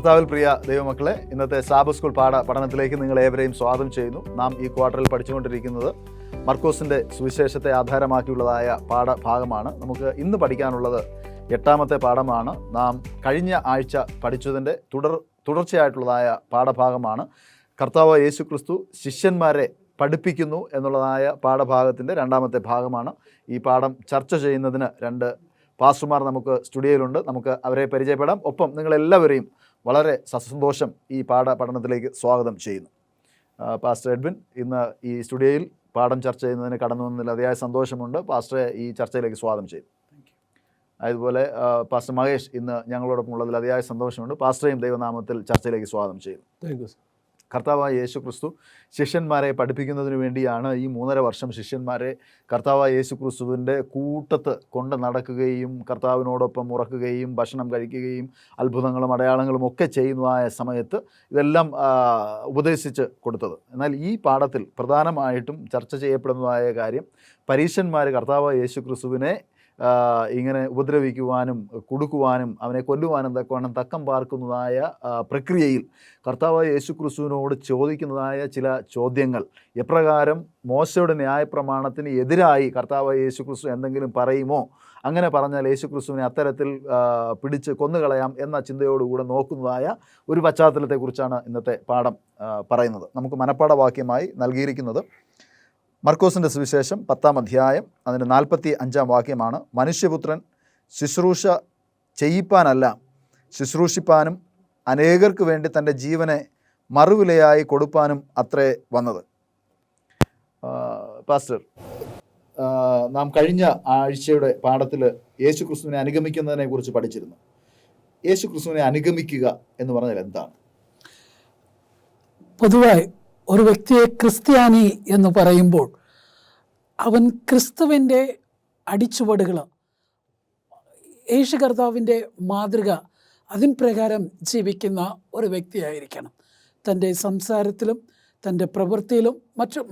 കർത്താവിൽ പ്രിയ ദൈവമക്കളെ, ഇന്നത്തെ സാബത്ത് സ്കൂൾ പഠനത്തിലേക്ക് നിങ്ങൾ ഏവരെയും സ്വാഗതം ചെയ്യുന്നു. നാം ഈ ക്വാർട്ടറിൽ പഠിച്ചുകൊണ്ടിരിക്കുന്നത് മർക്കോസിൻ്റെ സുവിശേഷത്തെ ആധാരമാക്കിയുള്ളതായ പാഠഭാഗമാണ്. നമുക്ക് ഇന്ന് പഠിക്കാനുള്ളത് 8ാമത്തെ പാഠമാണ്. നാം കഴിഞ്ഞ ആഴ്ച പഠിച്ചതിൻ്റെ തുടർച്ചയായിട്ടുള്ളതായ പാഠഭാഗമാണ്. കർത്താവ് യേശു ക്രിസ്തു ശിഷ്യന്മാരെ പഠിപ്പിക്കുന്നു എന്നുള്ളതായ പാഠഭാഗത്തിൻ്റെ 2ാമത്തെ ഭാഗമാണ്. ഈ പാഠം ചർച്ച ചെയ്യുന്നതിന് 2 പാസ്റ്റർമാർ നമുക്ക് സ്റ്റുഡിയോയിലുണ്ട്. നമുക്ക് അവരെ പരിചയപ്പെടാം. ഒപ്പം നിങ്ങളെല്ലാവരെയും വളരെ സസന്തോഷം ഈ പഠനത്തിലേക്ക് സ്വാഗതം ചെയ്യുന്നു. പാസ്റ്റർ എഡ്വിൻ ഇന്ന് ഈ സ്റ്റുഡിയോയിൽ പാഠം ചർച്ച ചെയ്യുന്നതിന് കടന്നു വന്നതിൽ അതിയായ സന്തോഷമുണ്ട്. പാസ്റ്ററെ ഈ ചർച്ചയിലേക്ക് സ്വാഗതം ചെയ്തു. അതുപോലെ പാസ്റ്റർ മഹേഷ് ഇന്ന് ഞങ്ങളോടൊപ്പം ഉള്ളതിൽ അതിയായ സന്തോഷമുണ്ട്. പാസ്റ്ററേയും ദൈവനാമത്തിൽ ചർച്ചയിലേക്ക് സ്വാഗതം ചെയ്യുന്നു. Thank you. കർത്താവായ യേശു ക്രിസ്തു ശിഷ്യന്മാരെ പഠിപ്പിക്കുന്നതിന് വേണ്ടിയാണ് ഈ 3.5 വർഷം ശിഷ്യന്മാരെ കർത്താവായ യേശു ക്രിസ്തുവിൻ്റെ കൂട്ടത്ത് കൊണ്ട് നടക്കുകയും കർത്താവിനോടൊപ്പം ഉറക്കുകയും ഭക്ഷണം കഴിക്കുകയും അത്ഭുതങ്ങളും അടയാളങ്ങളും ഒക്കെ ചെയ്യുന്നതായ സമയത്ത് ഇതെല്ലാം ഉപദേശിച്ച് കൊടുത്തത്. എന്നാൽ ഈ പാഠത്തിൽ പ്രധാനമായിട്ടും ചർച്ച ചെയ്യപ്പെടുന്നതായ കാര്യം, പരീശന്മാർ കർത്താവായ യേശു ക്രിസ്തുവിനെ ഇങ്ങനെ ഉപദ്രവിക്കുവാനും കുടുക്കുവാനും അവനെ കൊല്ലുവാനും തക്കം പാർക്കുന്നതായ പ്രക്രിയയിൽ കർത്താവായ യേശു ക്രിസ്തുവിനോട് ചോദിക്കുന്നതായ ചില ചോദ്യങ്ങൾ, എപ്രകാരം മോശയുടെ ന്യായപ്രമാണത്തിന് എതിരായി കർത്താവായ യേശു ക്രിസ്തു എന്തെങ്കിലും പറയുമോ, അങ്ങനെ പറഞ്ഞാൽ യേശു ക്രിസ്തുവിനെ അത്തരത്തിൽ പിടിച്ച് കൊന്നുകളയാം എന്ന ചിന്തയോടുകൂടെ നോക്കുന്നതായ ഒരു പശ്ചാത്തലത്തെക്കുറിച്ചാണ് ഇന്നത്തെ പാഠം പറയുന്നത്. നമുക്ക് മനപ്പാഠവാക്യമായി നൽകിയിരിക്കുന്നത് മർക്കോസിൻ്റെ സുവിശേഷം 10ാം അധ്യായം അതിൻ്റെ 45-ാം വാക്യമാണ്. മനുഷ്യപുത്രൻ ശുശ്രൂഷ ചെയ്യിപ്പാനല്ല, ശുശ്രൂഷിപ്പാനും അനേകർക്ക് വേണ്ടി തൻ്റെ ജീവനെ മറുവിലയായി കൊടുപ്പാനും അത്രേ വന്നത്. പാസ്റ്റർ, നാം കഴിഞ്ഞ ആഴ്ചയുടെ പാഠത്തിൽ യേശു ക്രിസ്തുവിനെ അനുഗമിക്കുന്നതിനെ കുറിച്ച് പഠിച്ചിരുന്നു. യേശു ക്രിസ്തുവിനെ അനുഗമിക്കുക എന്ന് പറഞ്ഞാൽ എന്താണ്? പൊതുവായി ഒരു വ്യക്തിയെ ക്രിസ്ത്യാനി എന്ന് പറയുമ്പോൾ അവൻ ക്രിസ്തുവിൻ്റെ അടിച്ചുവടുകൾ, യേശു കർത്താവിൻ്റെ മാതൃക, അതിൻ പ്രകാരം ജീവിക്കുന്ന ഒരു വ്യക്തിയായിരിക്കണം. തൻ്റെ സംസാരത്തിലും തൻ്റെ പ്രവൃത്തിയിലും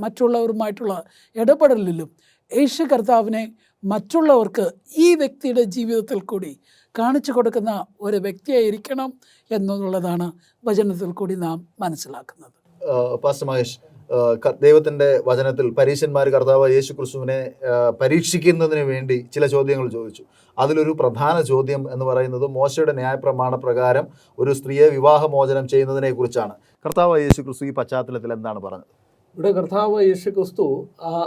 മറ്റുള്ളവരുമായിട്ടുള്ള ഇടപെടലിലും യേശു കർത്താവിനെ മറ്റുള്ളവർക്ക് ഈ വ്യക്തിയുടെ ജീവിതത്തിൽ കൂടി കാണിച്ചു കൊടുക്കുന്ന ഒരു വ്യക്തിയായിരിക്കണം എന്നുള്ളതാണ് വചനത്തിൽ കൂടി നാം മനസ്സിലാക്കുന്നത്. പാസ്റ്റർ മഹേഷ്, ദൈവത്തിൻ്റെ വചനത്തിൽ പരീശന്മാർ കർത്താവ് യേശു ക്രിസ്തുവിനെ പരീക്ഷിക്കുന്നതിന് വേണ്ടി ചില ചോദ്യങ്ങൾ ചോദിച്ചു. അതിലൊരു പ്രധാന ചോദ്യം എന്ന് പറയുന്നത് മോശയുടെ ന്യായപ്രമാണ പ്രകാരം ഒരു സ്ത്രീയെ വിവാഹമോചനം ചെയ്യുന്നതിനെ കുറിച്ചാണ്. കർത്താവ് യേശു ക്രിസ്തു ഈ പശ്ചാത്തലത്തിൽ എന്താണ് പറഞ്ഞത്? ഇവിടെ കർത്താവ് യേശു ക്രിസ്തു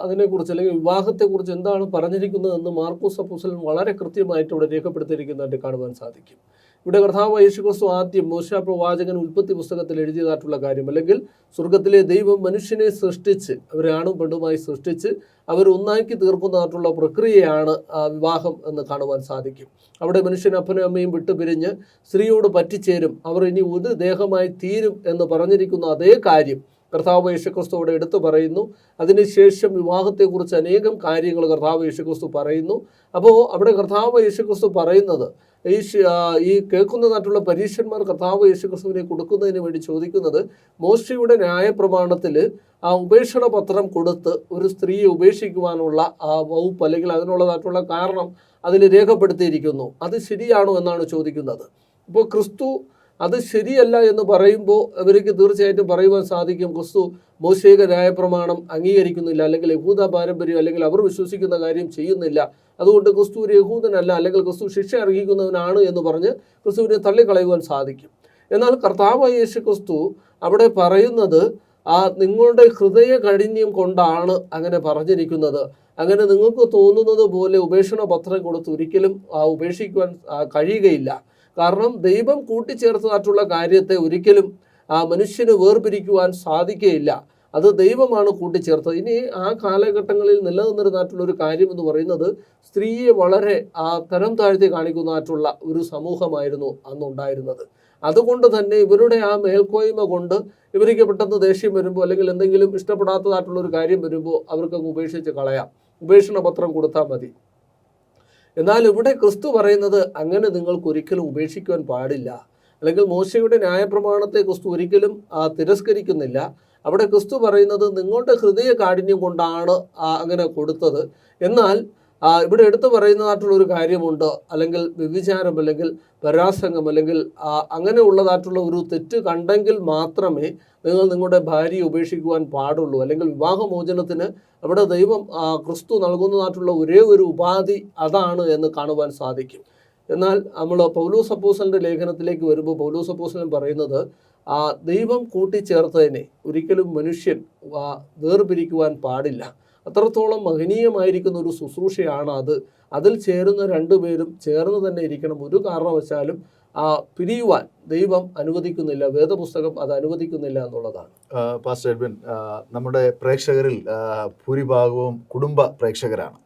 അതിനെക്കുറിച്ച് അല്ലെങ്കിൽ വിവാഹത്തെക്കുറിച്ച് എന്താണ് പറഞ്ഞിരിക്കുന്നതെന്ന് മാർക്കോസ് അപ്പോസ്തലൻ വളരെ കൃത്യമായിട്ട് ഇവിടെ രേഖപ്പെടുത്തിയിരിക്കുന്നതായിട്ട് കാണുവാൻ സാധിക്കും. ഇവിടെ കർത്താവ് യേശു ക്രിസ്തു ആദ്യം മോശ പ്രവാചകൻ ഉൽപ്പത്തി പുസ്തകത്തിൽ എഴുതിയതായിട്ടുള്ള കാര്യം, അല്ലെങ്കിൽ സ്വർഗത്തിലെ ദൈവം മനുഷ്യനെ സൃഷ്ടിച്ച് അവരെ ആണും പെണ്ണുമായി സൃഷ്ടിച്ച് അവർ ഒന്നാക്കി തീർക്കുന്നതായിട്ടുള്ള പ്രക്രിയയാണ് വിവാഹം എന്ന് കാണുവാൻ സാധിക്കും. അവിടെ മനുഷ്യൻ അപ്പനും അമ്മയും വിട്ടുപിരിഞ്ഞ് സ്ത്രീയോട് പറ്റിച്ചേരും, അവർ ഇനി ഒരു ദേഹമായി തീരും എന്ന് പറഞ്ഞിരിക്കുന്ന അതേ കാര്യം കർത്താവ് യേശുക്രിസ്തു അവിടെ എടുത്തു പറയുന്നു. അതിനുശേഷം വിവാഹത്തെക്കുറിച്ച് അനേകം കാര്യങ്ങൾ കർത്താവ് യേശുക്രിസ്തു പറയുന്നു. അപ്പോൾ അവിടെ കർത്താവ് യേശുക്രിസ്തു പറയുന്നത് ഈ കേൾക്കുന്നതായിട്ടുള്ള പരീശന്മാർ കർത്താവ് യേശുക്രിസ്തുവിനെ കൊടുക്കുന്നതിന് വേണ്ടി ചോദിക്കുന്നത്, മോശയുടെ ന്യായപ്രമാണത്തിൽ ആ ഉപേക്ഷണ പത്രം കൊടുത്ത് ഒരു സ്ത്രീയെ ഉപേക്ഷിക്കുവാനുള്ള ആ വകുപ്പ് അല്ലെങ്കിൽ അതിനുള്ളതായിട്ടുള്ള കാരണം അതിൽ രേഖപ്പെടുത്തിയിരിക്കുന്നു, അത് ശരിയാണോ എന്നാണ് ചോദിക്കുന്നത്. അപ്പോൾ ക്രിസ്തു അത് ശരിയല്ല എന്ന് പറയുമ്പോൾ അവർക്ക് തീർച്ചയായിട്ടും പറയുവാൻ സാധിക്കും, ക്രിസ്തു മോശയുടെ ന്യായപ്രമാണം അംഗീകരിക്കുന്നില്ല, അല്ലെങ്കിൽ യഹൂദ പാരമ്പര്യം അല്ലെങ്കിൽ അവർ വിശ്വസിക്കുന്ന കാര്യം ചെയ്യുന്നില്ല, അതുകൊണ്ട് ക്രിസ്തു ഒരു യഹൂദനല്ല, അല്ലെങ്കിൽ ക്രിസ്തു ശിക്ഷ അർഹിക്കുന്നവനാണ് എന്ന് പറഞ്ഞ് ക്രിസ്തുവിനെ തള്ളിക്കളയുവാൻ സാധിക്കും. എന്നാൽ കർത്താവായ യേശു ക്രിസ്തു അവിടെ പറയുന്നത് നിങ്ങളുടെ ഹൃദയ കാഠിന്യം കൊണ്ടാണ് അങ്ങനെ പറഞ്ഞിരിക്കുന്നത്. അങ്ങനെ നിങ്ങൾക്ക് തോന്നുന്നത് പോലെ ഉപേക്ഷണ പത്രം കൊടുത്ത് ഒരിക്കലും ഉപേക്ഷിക്കുവാൻ കഴിയുകയില്ല. കാരണം ദൈവം കൂട്ടിച്ചേർത്തതായിട്ടുള്ള കാര്യത്തെ ഒരിക്കലും മനുഷ്യന് വേർപിരിക്കുവാൻ സാധിക്കുകയില്ല. അത് ദൈവമാണ് കൂട്ടിച്ചേർത്തത്. ഇനി ആ കാലഘട്ടങ്ങളിൽ നിലനിന്നിരുന്നതായിട്ടുള്ള ഒരു കാര്യം എന്ന് പറയുന്നത് സ്ത്രീയെ വളരെ തരം താഴ്ത്തി കാണിക്കുന്നതായിട്ടുള്ള ഒരു സമൂഹമായിരുന്നു അന്നുണ്ടായിരുന്നത്. അതുകൊണ്ട് തന്നെ ഇവരുടെ ആ മേൽക്കോയ്മ കൊണ്ട് ഇവർക്ക് പെട്ടെന്ന് ദേഷ്യം വരുമ്പോൾ അല്ലെങ്കിൽ എന്തെങ്കിലും ഇഷ്ടപ്പെടാത്തതായിട്ടുള്ള ഒരു കാര്യം വരുമ്പോൾ അവർക്കങ്ങ് ഉപേക്ഷിച്ച് കളയാം, ഉപേക്ഷണ പത്രം കൊടുത്താൽ മതി. എന്നാൽ ഇവിടെ ക്രിസ്തു പറയുന്നത് അങ്ങനെ നിങ്ങൾക്ക് ഒരിക്കലും ഉപേക്ഷിക്കുവാൻ പാടില്ല, അല്ലെങ്കിൽ മോശയുടെ ന്യായപ്രമാണത്തെ ക്രിസ്തു ഒരിക്കലും തിരസ്കരിക്കുന്നില്ല. അവിടെ ക്രിസ്തു പറയുന്നത് നിങ്ങളുടെ ഹൃദയ കാഠിന്യം കൊണ്ടാണ് അങ്ങനെ കൊടുത്തത്. എന്നാൽ ഇവിടെ എടുത്തു പറയുന്നതായിട്ടുള്ള ഒരു കാര്യമുണ്ട്, അല്ലെങ്കിൽ വ്യഭിചാരം, അല്ലെങ്കിൽ പരാസംഗം, അല്ലെങ്കിൽ അങ്ങനെയുള്ളതായിട്ടുള്ള ഒരു തെറ്റ് കണ്ടെങ്കിൽ മാത്രമേ നിങ്ങൾ നിങ്ങളുടെ ഭാര്യയെ ഉപേക്ഷിക്കുവാൻ പാടുള്ളൂ. അല്ലെങ്കിൽ വിവാഹമോചനത്തിന് അവിടെ ദൈവം ക്രിസ്തു നൽകുന്നതായിട്ടുള്ള ഒരേ ഒരു ഉപാധി അതാണ് എന്ന് കാണുവാൻ സാധിക്കും. എന്നാൽ നമ്മൾ പൗലോസ് അപ്പോസ്തലൻ്റെ ലേഖനത്തിലേക്ക് വരുമ്പോൾ പൗലോസ് അപ്പോസ്തലൻ പറയുന്നത് ദൈവം കൂട്ടിച്ചേർത്തതിനെ ഒരിക്കലും മനുഷ്യൻ വേർപിരിക്കുവാൻ പാടില്ല. അത്രത്തോളം മഹനീയമായിരിക്കുന്ന ഒരു ശുശ്രൂഷയാണ് അത്. അതിൽ ചേരുന്ന രണ്ടുപേരും ചേർന്ന് തന്നെ ഇരിക്കണം. ഒരു കാരണവശാലും പിരിയുവാൻ ദൈവം അനുവദിക്കുന്നില്ല, വേദപുസ്തകം അത് അനുവദിക്കുന്നില്ല എന്നുള്ളതാണ്. പാസ്റ്റർ എഡ്വിൻ, നമ്മുടെ പ്രേക്ഷകരിൽ ഭൂരിഭാഗവും കുടുംബ പ്രേക്ഷകരാണ്.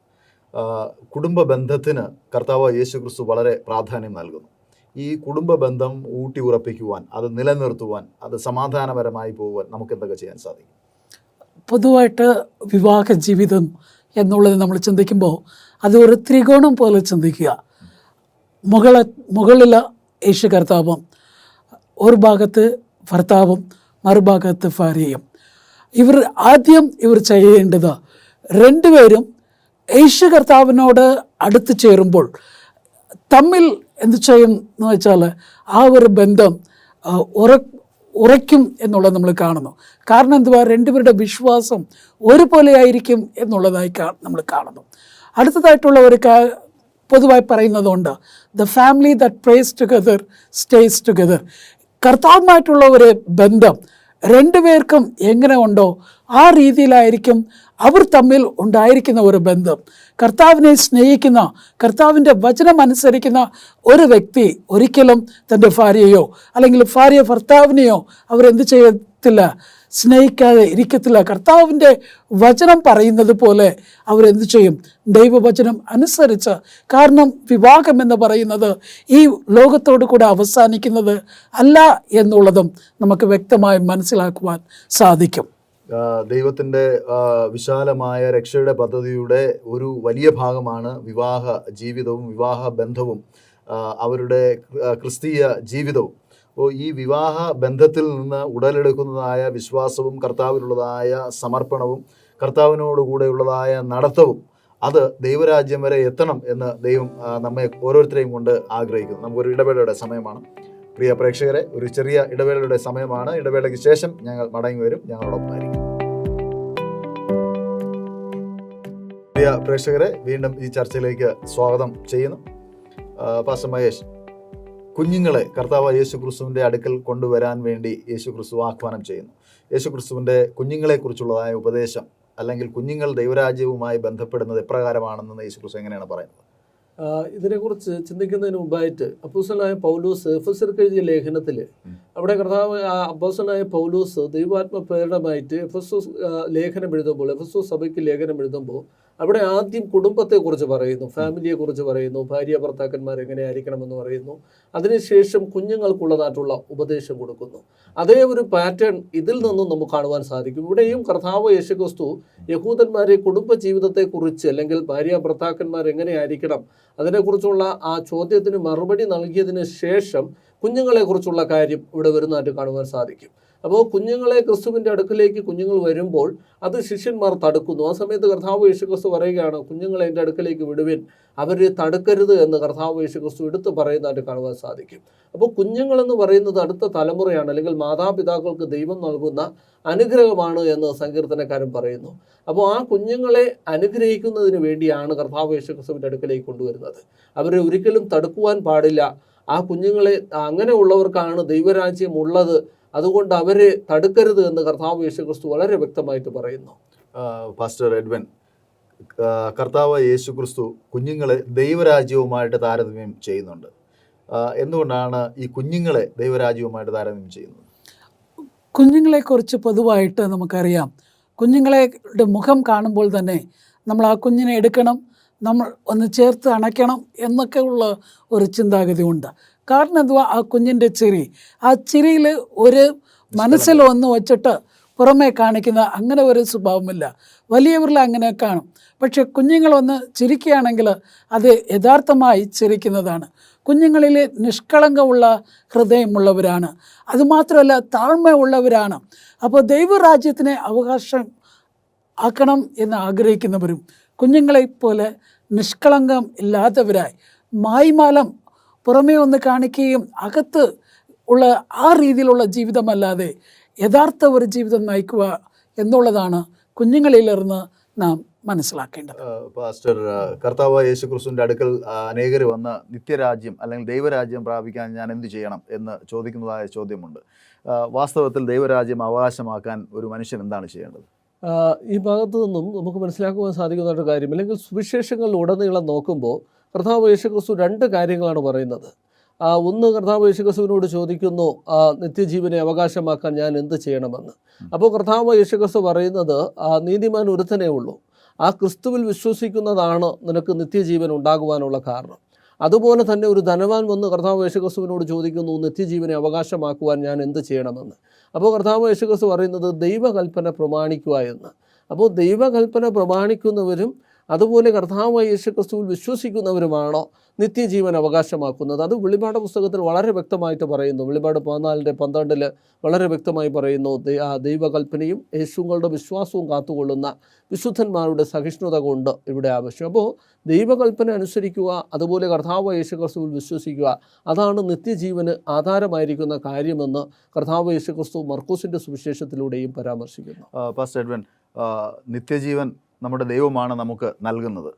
കുടുംബ ബന്ധത്തിന് കർത്താവ് യേശു ക്രിസ്തു വളരെ പ്രാധാന്യം നൽകുന്നു. ഈ കുടുംബ ബന്ധം ഊട്ടി ഉറപ്പിക്കുവാൻ, അത് നിലനിർത്തുവാൻ, അത് സമാധാനപരമായി പോകുവാൻ നമുക്ക് എന്തൊക്കെ ചെയ്യാൻ സാധിക്കും? പൊതുവായിട്ട് വിവാഹ ജീവിതം എന്നുള്ളത് നമ്മൾ ചിന്തിക്കുമ്പോൾ അത് ഒരു ത്രികോണം പോലെ ചിന്തിക്കുക. മുകളിൽ യേശു കർത്താവും, ഒരു ഭാഗത്ത് ഭർത്താവും, മറുഭാഗത്ത് ഭാര്യയും. ആദ്യം ഇവർ ചെയ്യേണ്ടത് രണ്ടുപേരും യേശു കർത്താവിനോട് അടുത്ത് ചേരുമ്പോൾ തമ്മിൽ എന്ത് ചെയ്യും എന്ന് വെച്ചാൽ ആ ഒരു ബന്ധം ഉറയ്ക്കും എന്നുള്ളത് നമ്മൾ കാണുന്നു. കാരണം എന്തുവാ, രണ്ടുപേരുടെ വിശ്വാസം ഒരുപോലെ ആയിരിക്കും എന്നുള്ളതായി നമ്മൾ കാണുന്നു. അടുത്തതായിട്ടുള്ള ഒരു പൊതുവായി പറയുന്നതുകൊണ്ട് the family that prays together stays together. കർത്താവുമായിട്ടുള്ള ഒരു ബന്ധം രണ്ടുപേർക്കും എങ്ങനെ ഉണ്ടോ ആ രീതിയിലായിരിക്കും അവർ തമ്മിൽ ഉണ്ടായിരിക്കുന്ന ഒരു ബന്ധം. കർത്താവിനെ സ്നേഹിക്കുന്ന, കർത്താവിൻ്റെ വചനം അനുസരിക്കുന്ന ഒരു വ്യക്തി ഒരിക്കലും തൻ്റെ ഭാര്യയോ അല്ലെങ്കിൽ ഭാര്യ ഭർത്താവിനെയോ അവരെന്ത് ചെയ്യത്തില്ല, സ്നേഹിക്കാതെ ഇരിക്കത്തില്ല. കർത്താവിൻ്റെ വചനം പറയുന്നത് പോലെ അവരെന്ത് ചെയ്യും, ദൈവവചനം അനുസരിച്ച്. കാരണം വിവാഹം എന്ന് പറയുന്നത് ഈ ലോകത്തോടു കൂടെ അവസാനിക്കുന്നത് അല്ല എന്നുള്ളതും നമുക്ക് വ്യക്തമായി മനസ്സിലാക്കുവാൻ സാധിക്കും. ദൈവത്തിൻ്റെ വിശാലമായ രക്ഷയുടെ പദ്ധതിയുടെ ഒരു വലിയ ഭാഗമാണ് വിവാഹ ജീവിതവും വിവാഹ ബന്ധവും അവരുടെ ക്രിസ്തീയ ജീവിതവും. അപ്പോൾ ഈ വിവാഹ ബന്ധത്തിൽ നിന്ന് ഉടലെടുക്കുന്നതായ വിശ്വാസവും കർത്താവിനുള്ളതായ സമർപ്പണവും കർത്താവിനോടുകൂടെയുള്ളതായ നടത്തവും അത് ദൈവരാജ്യം വരെ എത്തണം എന്ന് ദൈവം നമ്മെ ഓരോരുത്തരെയും കൊണ്ട് ആഗ്രഹിക്കുന്നു. നമുക്കൊരു ഇടവേളയുടെ സമയമാണ്. പ്രിയ പ്രേക്ഷകരെ, ഒരു ചെറിയ ഇടവേളയുടെ സമയമാണ്. ഇടവേളയ്ക്ക് ശേഷം ഞങ്ങൾ മടങ്ങി വരും. ഞങ്ങളോടൊപ്പമായിരിക്കും. പ്രിയ പ്രേക്ഷകരെ, വീണ്ടും ഈ ചർച്ചയിലേക്ക് സ്വാഗതം ചെയ്യുന്നു. പാസ്റ്റർ മഹേഷ്, കുഞ്ഞുങ്ങളെ കർത്താവ് യേശു ക്രിസ്തുവിൻ്റെ അടുക്കൽ കൊണ്ടുവരാൻ വേണ്ടി യേശു ക്രിസ്തു ആഹ്വാനം ചെയ്യുന്നു. യേശു ക്രിസ്തുവിൻ്റെ കുഞ്ഞുങ്ങളെക്കുറിച്ചുള്ളതായ ഉപദേശം, അല്ലെങ്കിൽ കുഞ്ഞുങ്ങൾ ദൈവരാജ്യവുമായി ബന്ധപ്പെടുന്നത് എപ്രകാരമാണെന്ന് യേശു ക്രിസ്തു എങ്ങനെയാണ് പറയുന്നത്? ഇതിനെക്കുറിച്ച് ചിന്തിക്കുന്നതിന് മുമ്പായിട്ട് അപ്പോസ്തലനായ പൗലോസ് എഫെസ്യർക്ക് എഴുതിയ ലേഖനത്തിൽ അവിടെ കർത്താവ് അപ്പോസ്തലനായ പൗലോസ് ദൈവാത്മ പ്രേരണമായിട്ട് എഫെസോസ് ലേഖനം എഴുതുമ്പോൾ, എഫെസോസ് സഭയ്ക്ക് ലേഖനം എഴുതുമ്പോൾ അവിടെ ആദ്യം കുടുംബത്തെക്കുറിച്ച് പറയുന്നു, ഫാമിലിയെക്കുറിച്ച് പറയുന്നു, ഭാര്യ ഭർത്താക്കന്മാർ എങ്ങനെ ആയിരിക്കണമെന്ന് പറയുന്നു. അതിനുശേഷം കുഞ്ഞുങ്ങൾക്കുള്ളതായിട്ടുള്ള ഉപദേശം കൊടുക്കുന്നു. അതേ ഒരു പാറ്റേൺ ഇതിൽ നിന്നും നമുക്ക് കാണുവാൻ സാധിക്കും. ഇവിടെയും കർത്താവ് യേശുക്രിസ്തു യഹൂദന്മാരെ കുടുംബ ജീവിതത്തെക്കുറിച്ച്, അല്ലെങ്കിൽ ഭാര്യ ഭർത്താക്കന്മാർ എങ്ങനെ ആയിരിക്കണം അതിനെക്കുറിച്ചുള്ള ആ ചോദ്യത്തിന് മറുപടി നൽകിയതിന് ശേഷം കുഞ്ഞുങ്ങളെക്കുറിച്ചുള്ള കാര്യം ഇവിടെ വരുന്നതായിട്ട് കാണുവാൻ സാധിക്കും. അപ്പോൾ കുഞ്ഞുങ്ങളെ ക്രിസ്തുവിൻ്റെ അടുക്കിലേക്ക് കുഞ്ഞുങ്ങൾ വരുമ്പോൾ അത് ശിഷ്യന്മാർ തടുക്കുന്നു. ആ സമയത്ത് കർത്താവ് യേശുക്രിസ്തു പറയുകയാണ്, കുഞ്ഞുങ്ങളെ എൻ്റെ അടുക്കിലേക്ക് വിടുവിൻ, അവരെ തടുക്കരുത് എന്ന് കർത്താവ് യേശുക്രിസ്തു എടുത്ത് പറയുന്നതായിട്ട് കാണുവാൻ സാധിക്കും. അപ്പോൾ കുഞ്ഞുങ്ങളെന്ന് പറയുന്നത് അടുത്ത തലമുറയാണ്, അല്ലെങ്കിൽ മാതാപിതാക്കൾക്ക് ദൈവം നൽകുന്ന അനുഗ്രഹമാണ് എന്ന് സങ്കീർത്തനക്കാരൻ പറയുന്നു. അപ്പോൾ ആ കുഞ്ഞുങ്ങളെ അനുഗ്രഹിക്കുന്നതിന് വേണ്ടിയാണ് കർത്താവ് യേശുക്രിസ്തുവിൻ്റെ അടുക്കിലേക്ക് കൊണ്ടുവരുന്നത്. അവരെ ഒരിക്കലും തടുക്കുവാൻ പാടില്ല. ആ കുഞ്ഞുങ്ങളെ അങ്ങനെയുള്ളവർക്കാണ് ദൈവരാജ്യം ഉള്ളത്, അതുകൊണ്ട് അവരെ തടുക്കരുത് എന്ന് കർത്താവ് യേശുക്രിസ്തു വളരെ വ്യക്തമായിട്ട് പറയുന്നു. പാസ്റ്റർ എഡ്വിൻ, കർത്താവ് യേശുക്രിസ്തു കുഞ്ഞുങ്ങളെ ദൈവരാജ്യവുമായിട്ട് താരതമ്യം ചെയ്യുന്നുണ്ട്. എന്തുകൊണ്ടാണ് ഈ കുഞ്ഞുങ്ങളെ ദൈവരാജ്യവുമായിട്ട് താരതമ്യം ചെയ്യുന്നത്? കുഞ്ഞുങ്ങളെക്കുറിച്ച് പൊതുവായിട്ട് നമുക്കറിയാം, കുഞ്ഞുങ്ങളുടെ മുഖം കാണുമ്പോൾ തന്നെ നമ്മൾ ആ കുഞ്ഞിനെ എടുക്കണം, നമ്മൾ ഒന്ന് ചേർത്ത് അണയ്ക്കണം എന്നൊക്കെ ഉള്ള ഒരു ചിന്താഗതി ഉണ്ട്. കാരണം എന്തുവാ, ആ കുഞ്ഞിൻ്റെ ചിരി, ആ ചിരിയിൽ ഒരു മനസ്സിൽ ഒന്ന് വച്ചിട്ട് പുറമേ കാണിക്കുന്ന അങ്ങനെ ഒരു സ്വഭാവമില്ല. വലിയവരിൽ അങ്ങനെ കാണും. പക്ഷെ കുഞ്ഞുങ്ങളൊന്ന് ചിരിക്കുകയാണെങ്കിൽ അത് യഥാർത്ഥമായി ചിരിക്കുന്നതാണ്. കുഞ്ഞുങ്ങളിൽ നിഷ്കളങ്കമുള്ള ഹൃദയമുള്ളവരാണ്, അതുമാത്രമല്ല താഴ്മയുള്ളവരാണ്. അപ്പോൾ ദൈവരാജ്യത്തിനെ അവകാശം ആക്കണം എന്ന് ആഗ്രഹിക്കുന്നവരും കുഞ്ഞുങ്ങളെപ്പോലെ നിഷ്കളങ്കം ഇല്ലാത്തവരായി മായ്മാലം പുറമേ ഒന്ന് കാണിക്കുകയും അകത്ത് ഉള്ള ആ രീതിയിലുള്ള ജീവിതമല്ലാതെ യഥാർത്ഥ ഒരു ജീവിതം നയിക്കുക എന്നുള്ളതാണ് കുഞ്ഞുങ്ങളിലിരുന്ന് നാം മനസ്സിലാക്കേണ്ടത്. പാസ്റ്റർ, കർത്താവ് യേശു ക്രിസ്തുവിൻ്റെ അടുക്കൽ അനേകർ വന്ന് നിത്യരാജ്യം അല്ലെങ്കിൽ ദൈവരാജ്യം പ്രാപിക്കാൻ ഞാൻ എന്ത് ചെയ്യണം എന്ന് ചോദിക്കുന്നതായ ചോദ്യമുണ്ട്. വാസ്തവത്തിൽ ദൈവരാജ്യം അവകാശമാക്കാൻ ഒരു മനുഷ്യൻ എന്താണ് ചെയ്യേണ്ടത്? ഈ ഭാഗത്തു നിന്നും നമുക്ക് മനസ്സിലാക്കുവാൻ സാധിക്കുന്ന ഒരു കാര്യം, അല്ലെങ്കിൽ സുവിശേഷങ്ങളിൽ ഉടനീളം നോക്കുമ്പോൾ കർത്താവ് യേശു ക്രിസ്തു 2 കാര്യങ്ങളാണ് പറയുന്നത്. ഒന്ന്, കർത്താവ് യേശു ക്രിസ്തുവിനോട് ചോദിക്കുന്നു നിത്യജീവനെ അവകാശമാക്കാൻ ഞാൻ എന്ത് ചെയ്യണമെന്ന്. അപ്പോൾ കർത്താവ് യേശു ക്രിസ്തു പറയുന്നത് നീതിമാൻ ഒരുത്തനേ ഉള്ളൂ, ആ ക്രിസ്തുവിൽ വിശ്വസിക്കുന്നതാണ് നിനക്ക് നിത്യജീവൻ ഉണ്ടാകുവാനുള്ള കാരണം. അതുപോലെ തന്നെ ഒരു ധനവാൻ വന്ന് കർത്താവ് യേശു ക്രിസ്തുവിനോട് ചോദിക്കുന്നു നിത്യജീവനെ അവകാശമാക്കുവാൻ ഞാൻ എന്ത് ചെയ്യണമെന്ന്. അപ്പോൾ കർത്താവ് യേശു ക്രിസ്തു പറയുന്നത് ദൈവകൽപ്പന പ്രമാണിക്കുക എന്ന്. അപ്പോൾ ദൈവകൽപ്പന പ്രമാണിക്കുന്നവരും അതുപോലെ കർത്താവ് യേശു ക്രിസ്തുവിൽ വിശ്വസിക്കുന്നവരുമാണോ നിത്യജീവൻ അവകാശമാക്കുന്നത്? അത് വെളിപാട് പുസ്തകത്തിൽ വളരെ വ്യക്തമായിട്ട് പറയുന്നു. വെളിപാട് 14:12 വളരെ വ്യക്തമായി പറയുന്നു, ദൈവകൽപ്പനയും യേശുങ്ങളുടെ വിശ്വാസവും കാത്തുകൊള്ളുന്ന വിശുദ്ധന്മാരുടെ സഹിഷ്ണുത കൊണ്ട് ഇവിടെ ആവശ്യം. അപ്പോൾ ദൈവകൽപ്പന അനുസരിക്കുക, അതുപോലെ കർത്താവ് യേശു ക്രിസ്തുവിൽ വിശ്വസിക്കുക, അതാണ് നിത്യജീവന് ആധാരമായിരിക്കുന്ന കാര്യമെന്ന് കർത്താവ് യേശു ക്രിസ്തു മർക്കോസിൻ്റെ സുവിശേഷത്തിലൂടെയും പരാമർശിക്കുന്നു. പാസ്റ്റർ എഡ്വിൻ, നിത്യജീവൻ നമ്മുടെ ദൈവമാണ് നമുക്ക് നൽകുന്നത്.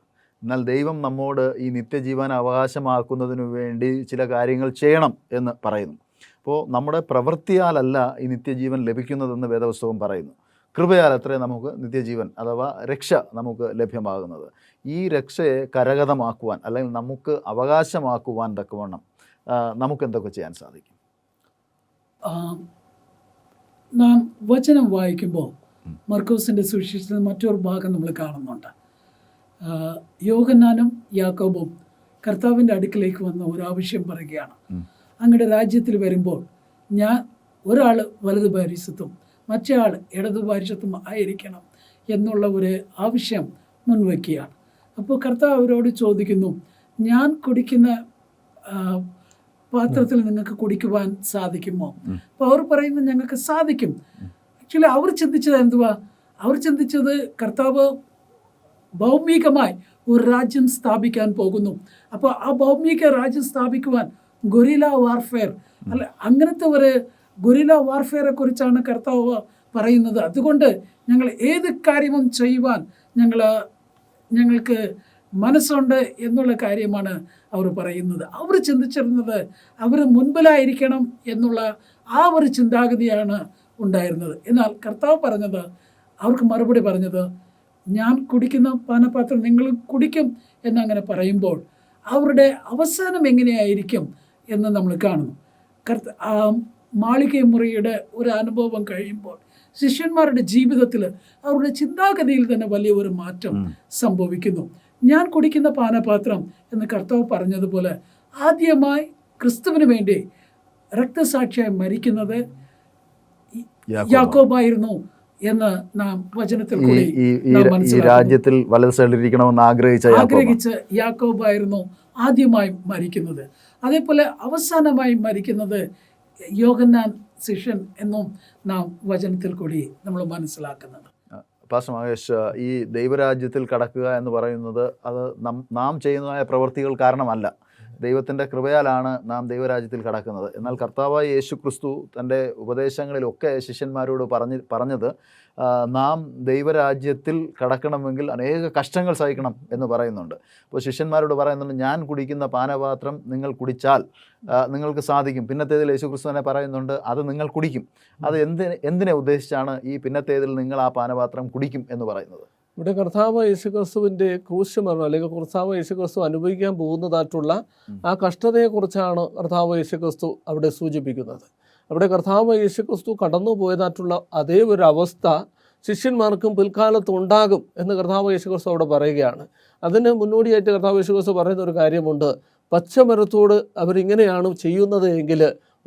എന്നാൽ ദൈവം നമ്മോട് ഈ നിത്യജീവൻ അവകാശമാക്കുന്നതിനു വേണ്ടി ചില കാര്യങ്ങൾ ചെയ്യണം എന്ന് പറയുന്നു. അപ്പോൾ നമ്മുടെ പ്രവൃത്തിയാലല്ല ഈ നിത്യജീവൻ ലഭിക്കുന്നതെന്ന് വേദപുസ്തകം പറയുന്നു. കൃപയാൽ അത്രേ നമുക്ക് നിത്യജീവൻ അഥവാ രക്ഷ നമുക്ക് ലഭ്യമാകുന്നത്. ഈ രക്ഷയെ കരഗതമാക്കുവാൻ അല്ലെങ്കിൽ നമുക്ക് അവകാശമാക്കുവാൻ തക്കവണ്ണം നമുക്ക് എന്തൊക്കെ ചെയ്യാൻ സാധിക്കും? നാം വചനം വായിക്കുമ്പോൾ മർക്കോസിൻ്റെ സുവിശേഷത്തിൽ മറ്റൊരു ഭാഗം നമ്മൾ കാണുന്നുണ്ട്. യോഹന്നാനും യാക്കോബും കർത്താവിൻ്റെ അടുക്കിലേക്ക് വന്ന ഒരു ആവശ്യം പറയുകയാണ്. അങ്ങയുടെ രാജ്യത്തിൽ വരുമ്പോൾ ഞാൻ ഒരാൾ വലതു പാരിശത്തും മറ്റേ ആൾ ഇടതു പാരിശത്തും ആയിരിക്കണം എന്നുള്ള ഒരു ആവശ്യം മുൻവയ്ക്കുകയാണ്. അപ്പോൾ കർത്താവ് അവരോട് ചോദിക്കുന്നു, ഞാൻ കുടിക്കുന്ന പാത്രത്തിൽ നിങ്ങൾക്ക് കുടിക്കുവാൻ സാധിക്കുമോ? അപ്പോൾ അവർ പറയുന്നത് ഞങ്ങൾക്ക് സാധിക്കും. ആക്ച്വലി അവർ ചിന്തിച്ചത് എന്തുവാ? അവർ ചിന്തിച്ചത് കർത്താവ് ഭൗമികമായി ഒരു രാജ്യം സ്ഥാപിക്കാൻ പോകുന്നു. അപ്പോൾ ആ ഭൗമിക രാജ്യം സ്ഥാപിക്കുവാൻ ഗൊറില്ല വാർഫെയർ അല്ല, അങ്ങനത്തെ ഒരു ഗൊറില്ല വാർഫെയറെ കുറിച്ചാണ് കർത്താവ് പറയുന്നത്. അതുകൊണ്ട് ഞങ്ങൾ ഏത് കാര്യവും ചെയ്യുവാൻ ഞങ്ങൾക്ക് മനസ്സുണ്ട് എന്നുള്ള കാര്യമാണ് അവർ പറയുന്നത്. അവർ ചിന്തിച്ചിരുന്നത് അവർ മുൻപിലായിരിക്കണം എന്നുള്ള ആ ഒരു ചിന്താഗതിയാണ് ഉണ്ടായിരുന്നത്. എന്നാൽ കർത്താവ് പറഞ്ഞത്, അവർക്ക് മറുപടി പറഞ്ഞത്, ഞാൻ കുടിക്കുന്ന പാനപാത്രം നിങ്ങൾ കുടിക്കും എന്നങ്ങനെ പറയുമ്പോൾ അവരുടെ അവസാനം എങ്ങനെയായിരിക്കും എന്ന് നമ്മൾ കാണുന്നു. മാളിക മുറിയുടെ ഒരു അനുഭവം കഴിയുമ്പോൾ ശിഷ്യന്മാരുടെ ജീവിതത്തിൽ അവരുടെ ചിന്താഗതിയിൽ തന്നെ വലിയ ഒരു മാറ്റം സംഭവിക്കുന്നു. ഞാൻ കുടിക്കുന്ന പാനപാത്രം എന്ന് കർത്താവ് പറഞ്ഞതുപോലെ ആദ്യമായി ക്രിസ്തുവിന് വേണ്ടി രക്തസാക്ഷിയായി മരിക്കുന്നത് യാക്കോബായിരുന്നു എന്ന് നാം വചനത്തിൽ കൂടി രാജ്യത്തിൽ വലത് സൈഡിലിരിക്കണമെന്ന് ആഗ്രഹിച്ച യാക്കോബായിരുന്നു ആദ്യമായി മരിക്കുന്നത്. അതേപോലെ അവസാനമായി മരിക്കുന്നത് യോഹന്നാൻ ശിഷ്യൻ എന്നും നാം വചനത്തിൽ കൂടി നമ്മൾ മനസ്സിലാക്കുന്നത്. പാസ്റ്റർ മഹേഷ്, ഈ ദൈവരാജ്യത്തിൽ കടക്കുക എന്ന് പറയുന്നത് അത് നാം ചെയ്യുന്നതായ പ്രവൃത്തികൾ കാരണമല്ല, ദൈവത്തിൻ്റെ കൃപയാലാണ് നാം ദൈവരാജ്യത്തിൽ കടക്കുന്നത്. എന്നാൽ കർത്താവായ യേശു ക്രിസ്തു തൻ്റെ ഉപദേശങ്ങളിലൊക്കെ ശിഷ്യന്മാരോട് പറഞ്ഞത് നാം ദൈവരാജ്യത്തിൽ കടക്കണമെങ്കിൽ അനേക കഷ്ടങ്ങൾ സഹിക്കണം എന്ന് പറയുന്നുണ്ട്. അപ്പോൾ ശിഷ്യന്മാരോട് പറയുന്നുണ്ട്, ഞാൻ കുടിക്കുന്ന പാനപാത്രം നിങ്ങൾ കുടിച്ചാൽ നിങ്ങൾക്ക് സാധിക്കും. പിന്നത്തേതിൽ യേശു ക്രിസ്തു തന്നെ പറയുന്നുണ്ട്, അത് നിങ്ങൾ കുടിക്കും. അത് എന്തിനെ ഉദ്ദേശിച്ചാണ് ഈ പിന്നത്തേതിൽ നിങ്ങൾ ആ പാനപാത്രം കുടിക്കും എന്ന് പറയുന്നത്? ഇവിടെ കർത്താവ് യേശുക്രിസ്തുവിൻ്റെ ക്രൂശ് മരണം അല്ലെങ്കിൽ കർത്താവ് യേശുക്രിസ്തു അനുഭവിക്കാൻ പോകുന്നതായിട്ടുള്ള ആ കഷ്ടതയെക്കുറിച്ചാണ് കർത്താവ് യേശുക്രിസ്തു അവിടെ സൂചിപ്പിക്കുന്നത്. അവിടെ കർത്താവ് യേശുക്രിസ്തു കടന്നു പോയതായിട്ടുള്ള അതേ ഒരു അവസ്ഥ ശിഷ്യന്മാർക്കും പിൽക്കാലത്ത് ഉണ്ടാകും എന്ന് കർത്താവ് യേശുക്രിസ്തു അവിടെ പറയുകയാണ്. അതിന് മുന്നോടിയായിട്ട് കർത്താവ് യേശുക്രിസ്തു പറയുന്ന ഒരു കാര്യമുണ്ട്, പച്ചമരത്തോട് അവരിങ്ങനെയാണ് ചെയ്യുന്നത് എങ്കിൽ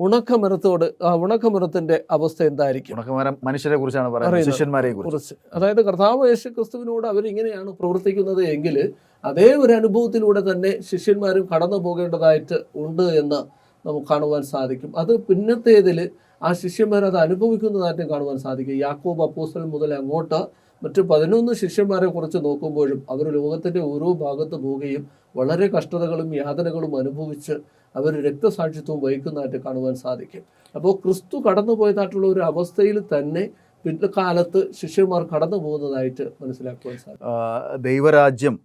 ഉണക്കമരത്തിൻ്റെ അവസ്ഥ എന്തായിരിക്കും? ഉണക്കമരം മനുഷ്യരെ കുറിച്ചാണ് പറയുന്നത്, ശിഷ്യന്മാരെ കുറിച്ച്. അതായത് കർത്താവ് യേശു ക്രിസ്തുവിനോട് അവരിങ്ങനെയാണ് പ്രവർത്തിക്കുന്നത് എങ്കിൽ അതേ ഒരു അനുഭവത്തിലൂടെ തന്നെ ശിഷ്യന്മാരും കടന്നു പോകേണ്ടതായിട്ട് ഉണ്ട് എന്ന് നമുക്ക് കാണുവാൻ സാധിക്കും. അത് പിന്നത്തേതിൽ ആ ശിഷ്യന്മാർ അത് അനുഭവിക്കുന്നതായിട്ടും കാണുവാൻ സാധിക്കും. യാക്കോബ് അപ്പോസ്തലൻ മുതൽ അങ്ങോട്ട് മറ്റ് 11 ശിഷ്യന്മാരെ കുറിച്ച് നോക്കുമ്പോഴും അവർ ലോകത്തിൻ്റെ ഓരോ ഭാഗത്ത് പോവുകയും വളരെ കഷ്ടതകളും യാതനകളും അനുഭവിച്ച് അവർ രക്തസാക്ഷിത്വം വഹിക്കുന്നതായിട്ട് കാണുവാൻ സാധിക്കും. അപ്പോൾ ക്രിസ്തു കടന്നുപോയതായിട്ടുള്ള ഒരു അവസ്ഥയിൽ തന്നെ പിൽക്കാലത്ത് ശിഷ്യന്മാർ കടന്നു പോകുന്നതായിട്ട് മനസ്സിലാക്കുവാൻ സാധിക്കും. ദൈവരാജ്യം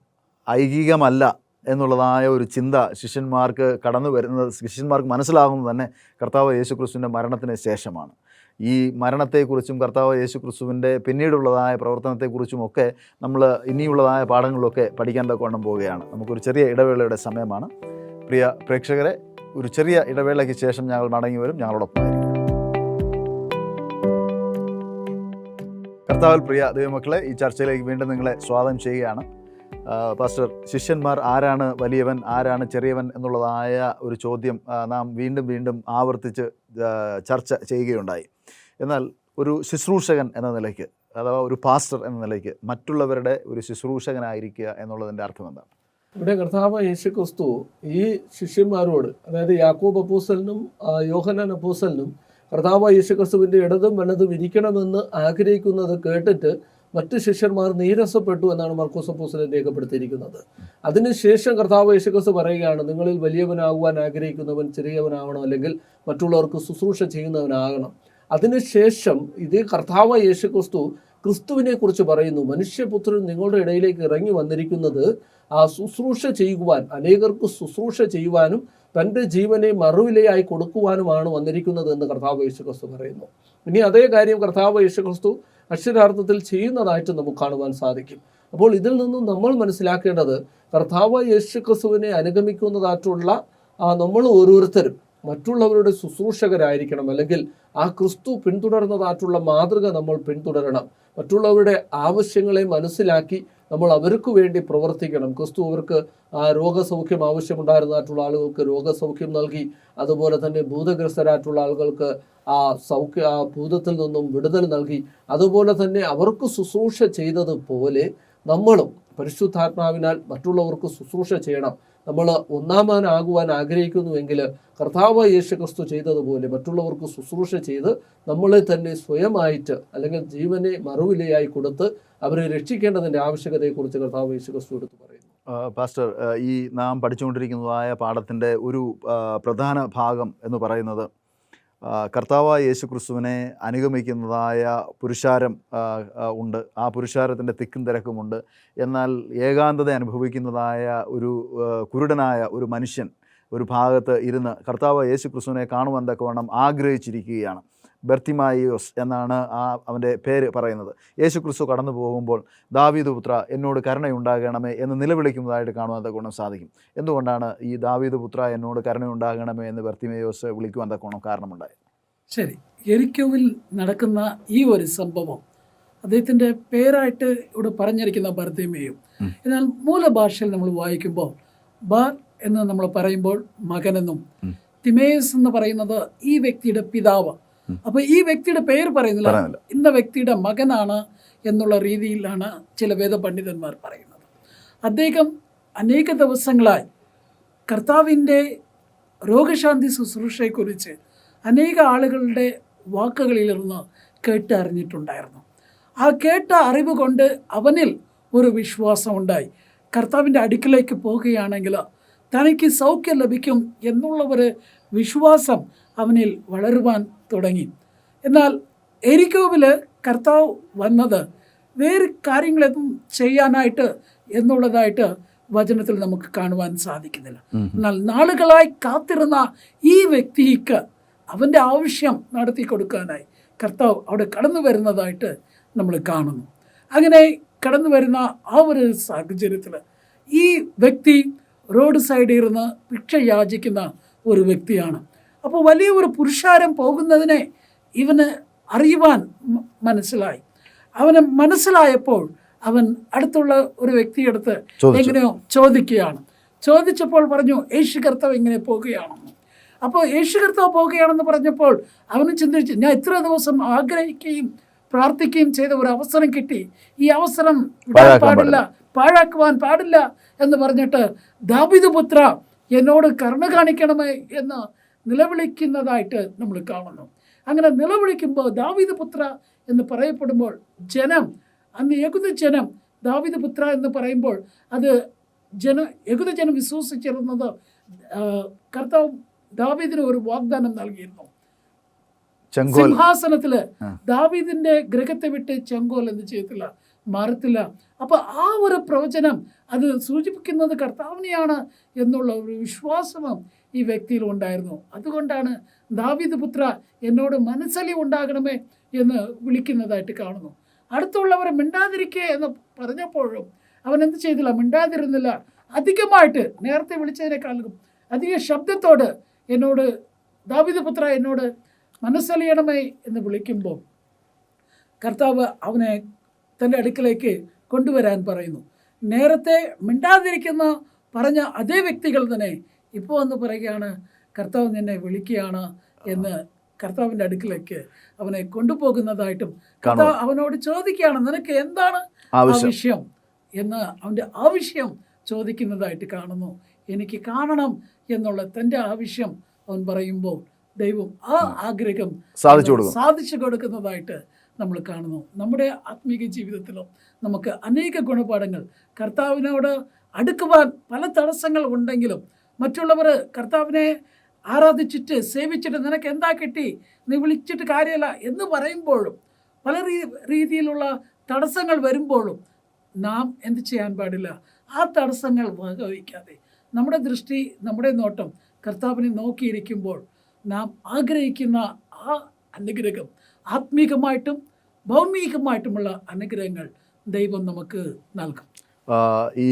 ഐഹികമല്ല എന്നുള്ളതായ ഒരു ചിന്ത ശിഷ്യന്മാർക്ക് കടന്നു വരുന്നത്, ശിഷ്യന്മാർക്ക് മനസ്സിലാകുന്നത് തന്നെ കർത്താവ് യേശുക്രിസ്തുവിൻ്റെ മരണത്തിന് ശേഷമാണ്. ഈ മരണത്തെക്കുറിച്ചും കർത്താവ് യേശുക്രിസ്തുവിൻ്റെ പിന്നീടുള്ളതായ പ്രവർത്തനത്തെക്കുറിച്ചുമൊക്കെ നമ്മൾ ഇനിയുള്ളതായ പാഠങ്ങളിലൊക്കെ പഠിക്കാൻ തക്കവണ്ണം പോവുകയാണ്. നമുക്കൊരു ചെറിയ ഇടവേളയുടെ സമയമാണ്. പ്രിയ പ്രേക്ഷകരെ, ഒരു ചെറിയ ഇടവേളയ്ക്ക് ശേഷം ഞങ്ങൾ മടങ്ങി വരും. ഞങ്ങളോടൊപ്പം കർത്താവിൽ പ്രിയ ദൈവമക്കളെ, ഈ ചർച്ചയിലേക്ക് വീണ്ടും നിങ്ങളെ സ്വാഗതം ചെയ്യുകയാണ്. പാസ്റ്റർ, ശിഷ്യന്മാർ ആരാണ് വലിയവൻ, ആരാണ് ചെറിയവൻ എന്നുള്ളതായ ഒരു ചോദ്യം നാം വീണ്ടും വീണ്ടും ആവർത്തിച്ച് ചർച്ച ചെയ്യുകയുണ്ടായി. എന്നാൽ ഒരു ശുശ്രൂഷകൻ എന്ന നിലയ്ക്ക്, അഥവാ ഒരു പാസ്റ്റർ എന്ന നിലയ്ക്ക് മറ്റുള്ളവരുടെ ഒരു ശുശ്രൂഷകനായിരിക്കുക എന്നുള്ളതിൻ്റെ അർത്ഥം എന്താണ്? ഇവിടെ കർത്താവ് യേശുക്രിസ്തു ഈ ശിഷ്യന്മാരോട്, അതായത് യാക്കോബ് അപ്പോസ്തലനും യോഹന്നാൻ അപ്പോസ്തലനും കർത്താവ് യേശുക്രിസ്തുവിൻ്റെ ഇടതും വലതും ഇരിക്കണമെന്ന് ആഗ്രഹിക്കുന്നത് കേട്ടിട്ട് മറ്റ് ശിഷ്യന്മാർ നീരസപ്പെട്ടു എന്നാണ് മർക്കോസ് അപ്പോസ്തലൻ രേഖപ്പെടുത്തിയിരിക്കുന്നത്. അതിനുശേഷം കർത്താവ് യേശുക്രിസ്തു പറയുകയാണ്, നിങ്ങളിൽ വലിയവനാകുവാൻ ആഗ്രഹിക്കുന്നവൻ ചെറിയവനാവണം, അല്ലെങ്കിൽ മറ്റുള്ളവർക്ക് ശുശ്രൂഷ ചെയ്യുന്നവനാകണം. അതിനുശേഷം ഇതേ കർത്താവ് യേശുക്രിസ്തു ക്രിസ്തുവിനെ കുറിച്ച് പറയുന്നു, മനുഷ്യപുത്രൻ നിങ്ങളുടെ ഇടയിലേക്ക് ഇറങ്ങി വന്നിരിക്കുന്നത് ആ ശുശ്രൂഷ ചെയ്യുവാൻ, അനേകർക്ക് ശുശ്രൂഷ ചെയ്യുവാനും തൻ്റെ ജീവനെ മറുവിലയായി കൊടുക്കുവാനുമാണ് വന്നിരിക്കുന്നത് എന്ന് കർത്താവ് യേശുക്രിസ്തു പറയുന്നു. ഇനി അതേ കാര്യം കർത്താവ് യേശുക്രിസ്തു അക്ഷരാർത്ഥത്തിൽ ചെയ്യുന്നതായിട്ട് നമുക്ക് കാണുവാൻ സാധിക്കും. അപ്പോൾ ഇതിൽ നിന്നും നമ്മൾ മനസ്സിലാക്കേണ്ടത്, കർത്താവ് യേശുക്രിസ്തുവിനെ അനുഗമിക്കുന്നതായിട്ടുള്ള നമ്മൾ ഓരോരുത്തരും മറ്റുള്ളവരുടെ ശുശ്രൂഷകരായിരിക്കണം, അല്ലെങ്കിൽ ആ ക്രിസ്തു പിന്തുടർന്നതായിട്ടുള്ള മാതൃക നമ്മൾ പിന്തുടരണം. മറ്റുള്ളവരുടെ ആവശ്യങ്ങളെ മനസ്സിലാക്കി നമ്മൾ അവർക്ക് വേണ്ടി പ്രവർത്തിക്കണം. ക്രിസ്തു അവർക്ക് രോഗസൗഖ്യം ആവശ്യമുണ്ടായിരുന്നതായിട്ടുള്ള ആളുകൾക്ക് രോഗസൗഖ്യം നൽകി, അതുപോലെ തന്നെ ഭൂതഗ്രസ്തരായിട്ടുള്ള ആളുകൾക്ക് ആ ഭൂതത്തിൽ നിന്നും വിടുതൽ നൽകി. അതുപോലെ തന്നെ അവർക്ക് ശുശ്രൂഷ ചെയ്തതുപോലെ നമ്മളും പരിശുദ്ധാത്മാവിനാൽ മറ്റുള്ളവർക്ക് ശുശ്രൂഷ ചെയ്യണം. നമ്മൾ ഒന്നാമനാകുവാൻ ആഗ്രഹിക്കുന്നുവെങ്കിൽ കർത്താവ് യേശുക്രിസ്തു ചെയ്തതുപോലെ മറ്റുള്ളവർക്ക് ശുശ്രൂഷ ചെയ്ത് നമ്മളെ തന്നെ സ്വയമായിട്ട്, അല്ലെങ്കിൽ ജീവനെ മറുവിലയായി കൊടുത്ത് അവരെ രക്ഷിക്കേണ്ടതിൻ്റെ ആവശ്യകതയെക്കുറിച്ച് കർത്താവ് യേശുക്രിസ്തു എടുത്ത് പറയുന്നു. പാസ്റ്റർ, ഈ നാം പഠിച്ചുകൊണ്ടിരിക്കുന്നതായ പാഠത്തിൻ്റെ ഒരു പ്രധാന ഭാഗം എന്ന് പറയുന്നത്, കർത്താവായ യേശുക്രിസ്തുവിനെ അനുഗമിക്കുന്നതായ പുരുഷാരം ഉണ്ട്. ആ പുരുഷാരത്തിൻ്റെ തിക്കും തിരക്കുമുണ്ട്. എന്നാൽ ഏകാന്തത അനുഭവിക്കുന്നതായ ഒരു കുരുടനായ ഒരു മനുഷ്യൻ ഒരു ഭാഗത്ത് ഇരുന്ന് കർത്താവ് യേശുക്രിസ്തുവിനെ കാണുവാൻ തക്കവണ്ണം ആഗ്രഹിച്ചിരിക്കുകയാണ്. ബർത്തിമായിയോസ് എന്നാണ് അവൻ്റെ പേര് പറയുന്നത്. യേശുക്രിസ്തു കടന്നു പോകുമ്പോൾ, ദാവീദ് പുത്ര എന്നോട് കരുണയുണ്ടാകണമേ എന്ന് നിലവിളിക്കുന്നതായിട്ട് കാണുവാൻ തക്കവണ്ണം സാധിക്കും. എന്തുകൊണ്ടാണ് ഈ ദാവീദ് പുത്ര എന്നോട് കരുണയുണ്ടാകണമേ എന്ന് ബർത്തിമേയോസ് വിളിക്കുവാൻ തക്കവണ്ണം കാരണമുണ്ടായത്? ശരി, യെരിക്കോവിൽ നടക്കുന്ന ഈ ഒരു സംഭവം അദ്ദേഹത്തിൻ്റെ പേരായിട്ട് ഇവിടെ പറഞ്ഞിരിക്കുന്ന ബർത്തിമേയും, എന്നാൽ മൂലഭാഷയിൽ നമ്മൾ വായിക്കുമ്പോൾ ബാർ എന്ന് നമ്മൾ പറയുമ്പോൾ മകനെന്നും, തിമേയസ് എന്ന് പറയുന്നത് ഈ വ്യക്തിയുടെ പിതാവ്. അപ്പോൾ ഈ വ്യക്തിയുടെ പേര് പറയുന്നില്ല, ഇന്ന വ്യക്തിയുടെ മകനാണ് എന്നുള്ള രീതിയിലാണ് ചില വേദപണ്ഡിതന്മാർ പറയുന്നത്. അദ്ദേഹം അനേക ദിവസങ്ങളായി കർത്താവിൻ്റെ രോഗശാന്തി ശുശ്രൂഷയെക്കുറിച്ച് അനേക ആളുകളുടെ വാക്കുകളിലിരുന്ന് കേട്ട് അറിഞ്ഞിട്ടുണ്ടായിരുന്നു. ആ കേട്ട അറിവ് കൊണ്ട് അവനിൽ ഒരു വിശ്വാസം ഉണ്ടായി. കർത്താവിൻ്റെ അടുക്കിലേക്ക് പോകുകയാണെങ്കിൽ തനിക്ക് സൗഖ്യം ലഭിക്കും എന്നുള്ള ഒരു വിശ്വാസം അവനിൽ വളരുവാൻ തുടങ്ങി. എന്നാൽ എരിക്കോവിൽ കർത്താവ് വന്നത് വേറെ കാര്യങ്ങളൊന്നും ചെയ്യാനായിട്ട് എന്നുള്ളതായിട്ട് വചനത്തിൽ നമുക്ക് കാണുവാൻ സാധിക്കുന്നില്ല. എന്നാൽ നാളുകളായി കാത്തിരുന്ന ഈ വ്യക്തിക്ക് അവൻ്റെ ആവശ്യം നടത്തി കൊടുക്കാനായി കർത്താവ് അവിടെ കടന്നു വരുന്നതായിട്ട് നമ്മൾ കാണുന്നു. അങ്ങനെ കടന്നു വരുന്ന ആ ഒരു സാഹചര്യത്തിൽ ഈ വ്യക്തി റോഡ് സൈഡിൽ ഇരുന്ന് ഭിക്ഷ യാചിക്കുന്ന ഒരു വ്യക്തിയാണ്. അപ്പോൾ വലിയ ഒരു പുരുഷാരം പോകുന്നതിനെ ഇവന് അറിയുവാൻ മനസ്സിലായി. അവന് മനസ്സിലായപ്പോൾ അവൻ അടുത്തുള്ള ഒരു വ്യക്തിയെടുത്ത് എങ്ങനെയോ ചോദിക്കുകയാണ്. ചോദിച്ചപ്പോൾ പറഞ്ഞു, യേശു കർത്താവ് ഇങ്ങനെ പോകുകയാണെന്ന്. അപ്പോൾ യേശു കർത്താവ് പോകുകയാണെന്ന് പറഞ്ഞപ്പോൾ അവന് ചിന്തിച്ചു, ഞാൻ ഇത്ര ദിവസം ആഗ്രഹിക്കുകയും പ്രാർത്ഥിക്കുകയും ചെയ്ത ഒരു അവസരം കിട്ടി, ഈ അവസരം വിടാൻ പാടില്ല, പാഴാക്കുവാൻ പാടില്ല എന്ന് പറഞ്ഞിട്ട് ദാവീദ് പുത്ര എന്നോട് കരുണ കാണിക്കണമേ എന്ന് നിലവിളിക്കുന്നതായിട്ട് നമ്മൾ കാണുന്നു. അങ്ങനെ നിലവിളിക്കുമ്പോൾ ദാവീദ് പുത്ര എന്ന് പറയപ്പെടുമ്പോൾ ജനം അന്ന് യഹൂദജനം ദാവീദ് പുത്ര എന്ന് പറയുമ്പോൾ അത് യഹൂദജനം വിശ്വസിച്ചിരുന്നത് കർത്താവ് ദാവീദിന് ഒരു വാഗ്ദാനം നൽകിയിരുന്നു. സിംഹാസനത്തില് ദാവീദിന്റെ ഗ്രഹത്തെ വിട്ട് ചെങ്കോൽ എന്ന് ചെയ്യത്തില്ല, മാറത്തില്ല. അപ്പൊ ആ ഒരു പ്രവചനം അത് സൂചിപ്പിക്കുന്നത് കർത്താവിനെയാണ് എന്നുള്ള ഒരു വിശ്വാസവും ഈ വ്യക്തിയിൽ ഉണ്ടായിരുന്നു. അതുകൊണ്ടാണ് ദാവീദ് പുത്ര എന്നോട് മനസ്സലി ഉണ്ടാകണമേ എന്ന് വിളിക്കുന്നതായിട്ട് കാണുന്നു. അടുത്തുള്ളവരെ മിണ്ടാതിരിക്കുക എന്ന് പറഞ്ഞപ്പോഴും അവൻ എന്ത് ചെയ്തില്ല, മിണ്ടാതിരുന്നില്ല. അധികമായിട്ട് നേരത്തെ വിളിച്ചതിനേക്കാളും അധിക ശബ്ദത്തോട് എന്നോട് ദാവീദ് പുത്ര എന്നോട് മനസ്സലിയണമേ എന്ന് വിളിക്കുമ്പോൾ കർത്താവ് അവനെ തൻ്റെ അടുക്കലേക്ക് കൊണ്ടുവരാൻ പറയുന്നു. നേരത്തെ മിണ്ടാതിരിക്കുന്ന പറഞ്ഞ അതേ വ്യക്തികൾ തന്നെ ഇപ്പോൾ എന്ന് പറയുകയാണ്, കർത്താവ് നിന്നെ വിളിക്കുകയാണ് എന്ന് കർത്താവിൻ്റെ അടുക്കിലേക്ക് അവനെ കൊണ്ടുപോകുന്നതായിട്ടും കർത്താവ് അവനോട് ചോദിക്കുകയാണ്, നിനക്ക് എന്താണ് ആവശ്യം എന്ന് അവൻ്റെ ആവശ്യം ചോദിക്കുന്നതായിട്ട് കാണുന്നു. എനിക്ക് കാണണം എന്നുള്ള തൻ്റെ ആവശ്യം അവൻ പറയുമ്പോൾ ദൈവം ആ ആഗ്രഹം സാധിച്ചു കൊടുക്കുന്നതായിട്ട് നമ്മൾ കാണുന്നു. നമ്മുടെ ആത്മീക ജീവിതത്തിലും നമുക്ക് അനേക ഗുണപാഠങ്ങൾ, കർത്താവിനോട് അടുക്കുവാൻ പല തടസ്സങ്ങൾ ഉണ്ടെങ്കിലും മറ്റുള്ളവർ കർത്താവിനെ ആരാധിച്ചിട്ട് സേവിച്ചിട്ട് നിനക്ക് എന്താ കിട്ടി, നീ വിളിച്ചിട്ട് കാര്യമില്ല എന്ന് പറയുമ്പോഴും പല രീതിയിലുള്ള തടസ്സങ്ങൾ വരുമ്പോഴും നാം എന്ത് ചെയ്യാൻ പാടില്ല, ആ തടസ്സങ്ങൾ വകവയ്ക്കാതെ നമ്മുടെ ദൃഷ്ടി, നമ്മുടെ നോട്ടം കർത്താവിനെ നോക്കിയിരിക്കുമ്പോൾ നാം ആഗ്രഹിക്കുന്ന ആ അനുഗ്രഹം, ആത്മീകമായിട്ടും ഭൗമികമായിട്ടുമുള്ള അനുഗ്രഹങ്ങൾ ദൈവം നമുക്ക് നൽകും. ഈ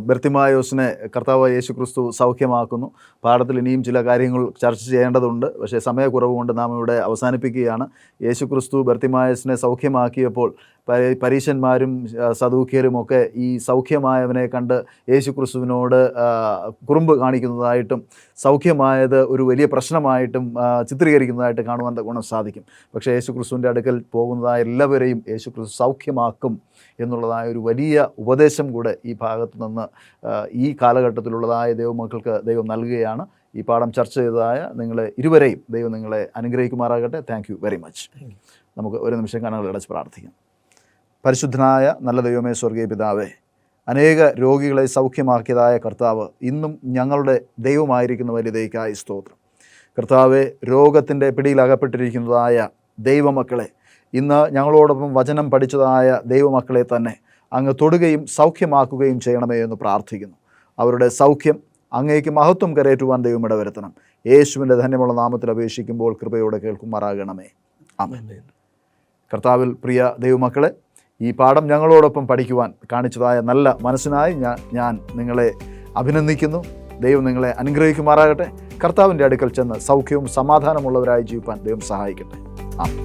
ബർത്തിമായോസിനെ കർത്താവ് യേശു ക്രിസ്തു സൗഖ്യമാക്കുന്നു. പാഠത്തിൽ ഇനിയും ചില കാര്യങ്ങൾ ചർച്ച ചെയ്യേണ്ടതുണ്ട്, പക്ഷേ സമയക്കുറവ് കൊണ്ട് നാം ഇവിടെ അവസാനിപ്പിക്കുകയാണ്. യേശു ക്രിസ്തു ബർത്തിമായോസിനെ സൗഖ്യമാക്കിയപ്പോൾ പരീശന്മാരും സദൂക്യരുമൊക്കെ ഈ സൗഖ്യമായവനെ കണ്ട് യേശു ക്രിസ്തുവിനോട് കുറുമ്പ് കാണിക്കുന്നതായിട്ടും സൗഖ്യമായത് ഒരു വലിയ പ്രശ്നമായിട്ടും ചിത്രീകരിക്കുന്നതായിട്ട് കാണുവാൻ ഗുണം സാധിക്കും. പക്ഷേ യേശു ക്രിസ്തുവിൻ്റെ അടുക്കൽ പോകുന്നതായ എല്ലാവരെയും യേശു ക്രിസ്തു സൗഖ്യമാക്കും എന്നുള്ളതായ ഒരു വലിയ ഉപദേശം കൂടെ ഈ ഭാഗത്ത് നിന്ന് ഈ കാലഘട്ടത്തിലുള്ളതായ ദൈവമക്കൾക്ക് ദൈവം നൽകുകയാണ്. ഈ പാഠം ചർച്ച ചെയ്തതായ നിങ്ങളെ ഇരുവരെയും ദൈവം നിങ്ങളെ അനുഗ്രഹിക്കുമാറാകട്ടെ. Thank you very much. നമുക്ക് ഒരു നിമിഷം കണ്ണുകൾ അടച്ച് പ്രാർത്ഥിക്കാം. പരിശുദ്ധനായ നല്ല ദൈവമേ, സ്വർഗീയ പിതാവേ, അനേക രോഗികളെ സൗഖ്യമാക്കിയതായ കർത്താവ് ഇന്നും ഞങ്ങളുടെ ദൈവമായിരിക്കുന്ന വലിയ ദൈവക്കായി സ്തോത്രം. കർത്താവെ, രോഗത്തിൻ്റെ പിടിയിൽ അകപ്പെട്ടിരിക്കുന്നതായ ദൈവമക്കളെ, ഇന്ന് ഞങ്ങളോടൊപ്പം വചനം പഠിച്ചതായ ദൈവമക്കളെ തന്നെ അങ്ങ് തൊടുകയും സൗഖ്യമാക്കുകയും ചെയ്യണമേ എന്ന് പ്രാർത്ഥിക്കുന്നു. അവരുടെ സൗഖ്യം അങ്ങേക്ക് മഹത്വം കരയേറ്റുവാൻ ദൈവം ഇടവരുത്തണം. യേശുവിൻ്റെ ധന്യമുള്ള നാമത്തിൽ അപേക്ഷിക്കുമ്പോൾ കൃപയോടെ കേൾക്കുമാറാകണമേ. ആമേൻ. കർത്താവിൽ പ്രിയ ദൈവമക്കളെ, ഈ പാഠം ഞങ്ങളോടൊപ്പം പഠിക്കുവാൻ കാണിച്ചതായ നല്ല മനസ്സിനായി ഞാൻ നിങ്ങളെ അഭിനന്ദിക്കുന്നു. ദൈവം നിങ്ങളെ അനുഗ്രഹിക്കുമാറാകട്ടെ. കർത്താവിൻ്റെ അടുക്കൽ ചെന്ന് സൗഖ്യവും സമാധാനമുള്ളവരായി ജീവിപ്പാൻ ദൈവം സഹായിക്കട്ടെ. ആമേൻ.